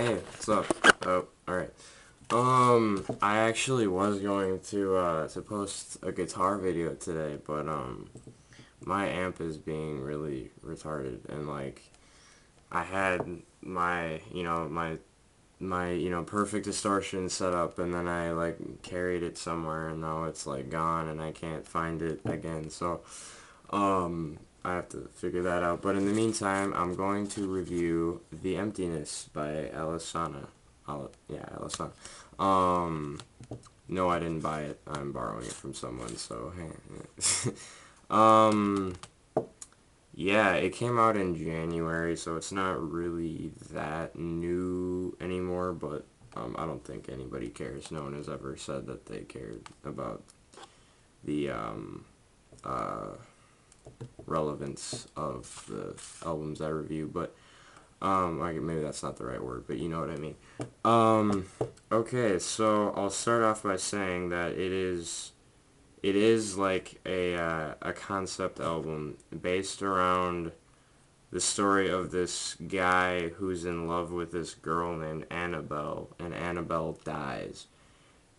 Hey, what's up? Oh, alright. I actually was going to post a guitar video today, but my amp is being really retarded, and like I had my perfect distortion set up, and then I like carried it somewhere, and now it's like gone, and I can't find it again. So I have to figure that out. But in the meantime, I'm going to review The Emptiness by Alesana. Yeah, Alesana. Um, no, I didn't buy it. I'm borrowing it from someone, so hey. um, yeah, it came out in January, so it's not really that new anymore, but I don't think anybody cares. No one has ever said that they cared about the uh, relevance of the albums I review, but maybe that's not the right word, but you know what I mean. Okay, so I'll start off by saying that it is like a concept album based around the story of this guy who's in love with this girl named Annabelle, and Annabelle dies.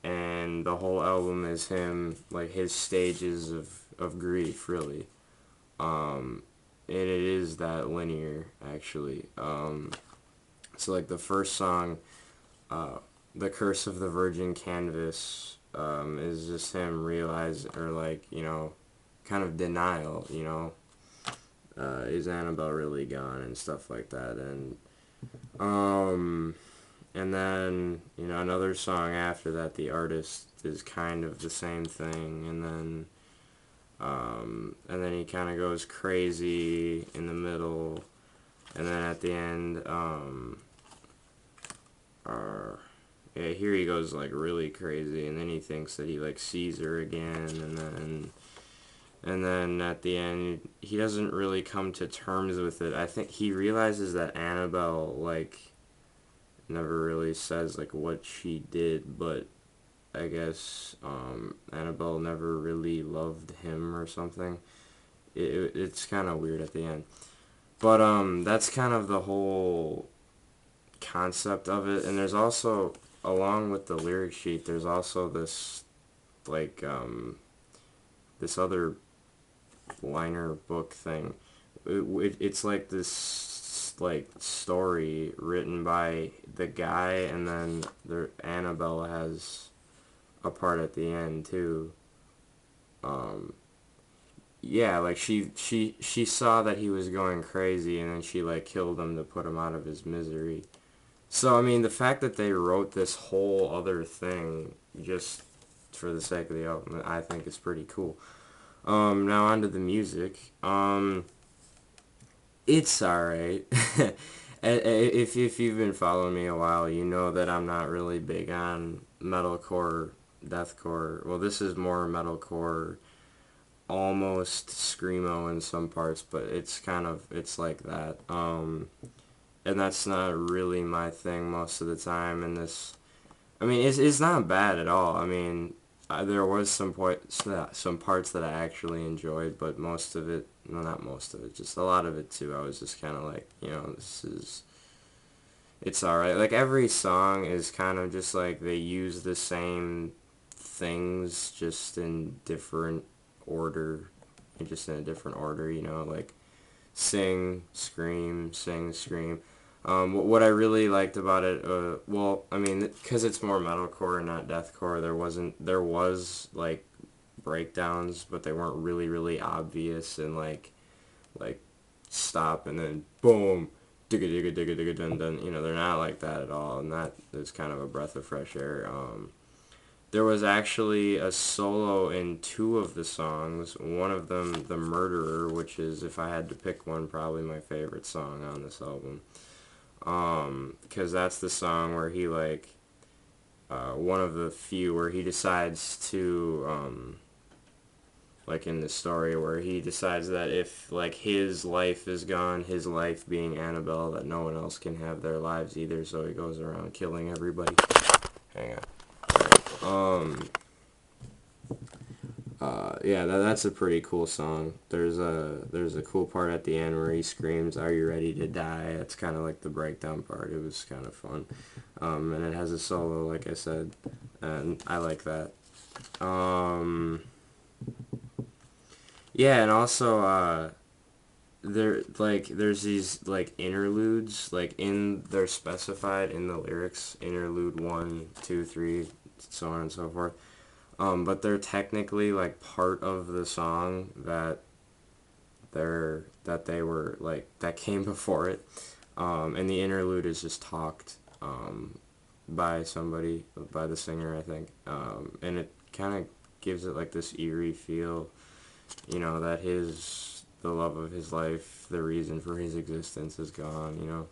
And the whole album is him, like his stages of grief, really. And it is that linear, actually. So like the first song, uh, "The Curse of the Virgin Canvas," is just him realize, or like kind of denial. Is Annabelle really gone and stuff like that, um, and then another song after that, "The Artist," is kind of the same thing, and then he kind of goes crazy in the middle, and then at the end, uh, yeah, here he goes like really crazy, and then he thinks that he like sees her again, and then at the end, he doesn't really come to terms with it. I think he realizes that Annabelle like never really says like what she did, but I guess Annabelle never really loved him or something. It's kind of weird at the end. But that's kind of the whole concept of it. And there's also, along with the lyric sheet, there's also this like this other liner book thing. It's like this like story written by the guy, and then Annabelle has a part at the end too. Um, yeah, like she saw that he was going crazy, and then she like killed him to put him out of his misery. So I mean, the fact that they wrote this whole other thing just for the sake of the album, I think is pretty cool. Now on to the music. It's alright. If you've been following me a while, you know that I'm not really big on metalcore, deathcore. Well, this is more metalcore, almost screamo in some parts, but it's like that. And that's not really my thing most of the time. And I mean, it's not bad at all. I mean, there was some parts that I actually enjoyed, but most of it, no, not most of it, just a lot of it too. I was just kind of like, it's alright. Like every song is kind of just like they use the same things, just in different order, like sing, scream. What I really liked about it, well, I mean, because it's more metalcore and not deathcore, there was like breakdowns, but they weren't really, really obvious, and like stop and then boom, digga digga digga digga dun dun. They're not like that at all, and that is kind of a breath of fresh air. There was actually a solo in two of the songs. One of them, "The Murderer," which is, if I had to pick one, probably my favorite song on this album. Because that's the song where he one of the few where he decides to, like in the story, where he decides that if like his life is gone, his life being Annabelle, that no one else can have their lives either, so he goes around killing everybody. Hang on. Yeah, that's a pretty cool song. There's a cool part at the end where he screams, "Are you ready to die?" That's kind of like the breakdown part. It was kind of fun, and it has a solo, like I said, and I like that. Um, yeah, and also there's these like interludes like in they're specified in the lyrics, interlude 1, 2, 3, so on and so forth. But they're technically like part of the song that they were like that came before it. And the interlude is just talked by somebody, by the singer, I think. And it kind of gives it like this eerie feel, that the love of his life, the reason for his existence is gone.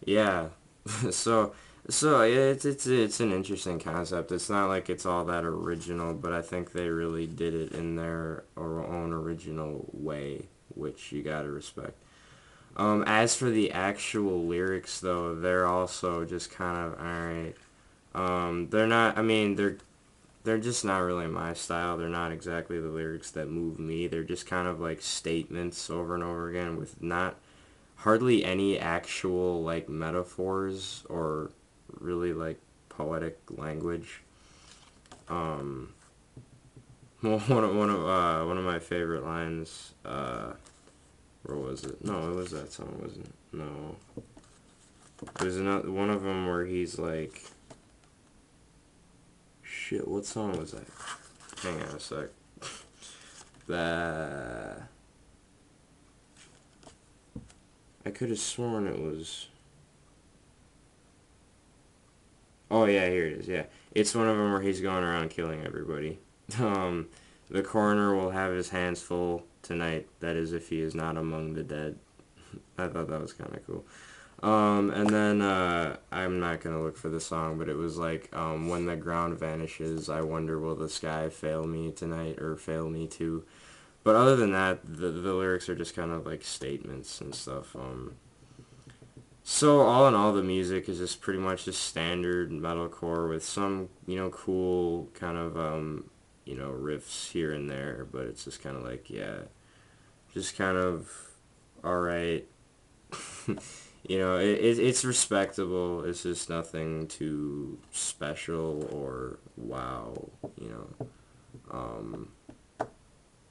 Yeah. so yeah, it's an interesting concept. It's not like it's all that original, but I think they really did it in their own original way, which you gotta respect. As for the actual lyrics, though, they're also just kind of alright. They're not. I mean, they're just not really my style. They're not exactly the lyrics that move me. They're just kind of like statements over and over again with not hardly any actual like metaphors or really like poetic language. Um, well, one of my favorite lines. Where was it? No, it was that song, wasn't it? No, it was another one of them where he's like, shit. What song was that? Hang on a sec. That I could have sworn it was. Oh yeah, here it is. Yeah, it's one of them where he's going around killing everybody. Um, the coroner will have his hands full tonight. That is, if he is not among the dead. I thought that was kind of cool. And then I'm not gonna look for the song, but it was like, when the ground vanishes, I wonder will the sky fail me tonight or fail me too. But other than that, the lyrics are just kind of like statements and stuff. So all in all, the music is just pretty much just standard metalcore with some, cool kind of, riffs here and there. But it's just kind of like, yeah, just kind of all right. It's respectable. It's just nothing too special or wow. Um,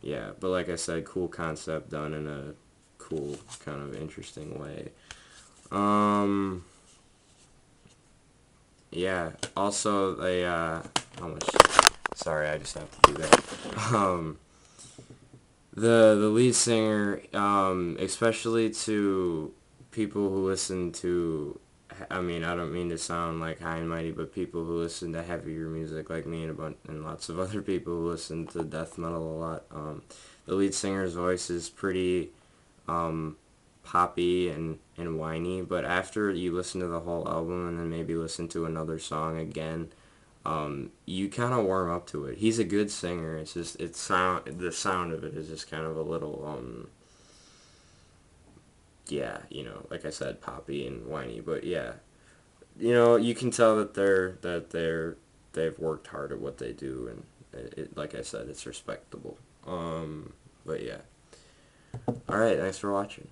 yeah. But like I said, cool concept done in a cool kind of interesting way. Um, Yeah. Also, how much? Sorry, I just have to do that. The lead singer, especially to people who listen to, I mean, I don't mean to sound like high and mighty, but people who listen to heavier music like me and and lots of other people who listen to death metal a lot. The lead singer's voice is pretty um, poppy and whiny, but after you listen to the whole album and then maybe listen to another song again, you kind of warm up to it. He's a good singer. It's just the sound of it is just kind of a little yeah, like I said, poppy and whiny, but yeah, you can tell they've worked hard at what they do, and like I said, it's respectable. But yeah. All right, thanks for watching.